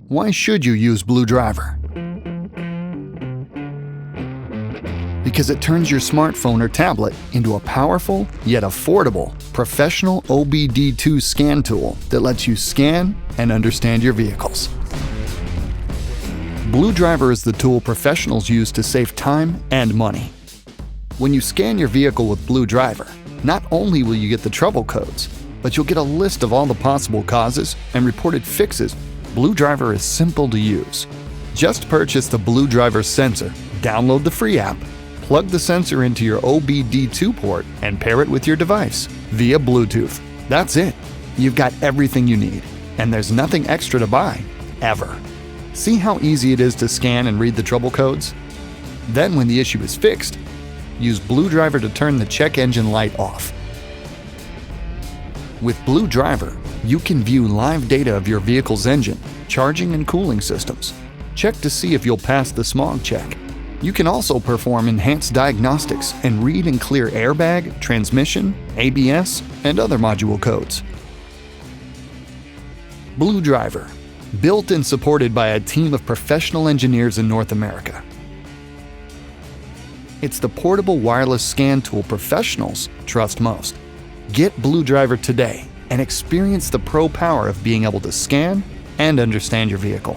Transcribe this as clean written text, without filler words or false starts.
Why should you use BlueDriver? Because it turns your smartphone or tablet into a powerful yet affordable professional OBD2 scan tool that lets you scan and understand your vehicles. BlueDriver is the tool professionals use to save time and money. When you scan your vehicle with BlueDriver, not only will you get the trouble codes, but you'll get a list of all the possible causes and reported fixes. BlueDriver is simple to use. Just purchase the BlueDriver sensor, download the free app, plug the sensor into your OBD2 port, and pair it with your device via Bluetooth. That's it. You've got everything you need, and there's nothing extra to buy, ever. See how easy it is to scan and read the trouble codes? Then when the issue is fixed, use BlueDriver to turn the check engine light off. With BlueDriver, you can view live data of your vehicle's engine, charging and cooling systems. Check to see if you'll pass the smog check. You can also perform enhanced diagnostics and read and clear airbag, transmission, ABS, and other module codes. BlueDriver, built and supported by a team of professional engineers in North America. It's the portable wireless scan tool professionals trust most. Get BlueDriver today and experience the pro power of being able to scan and understand your vehicle.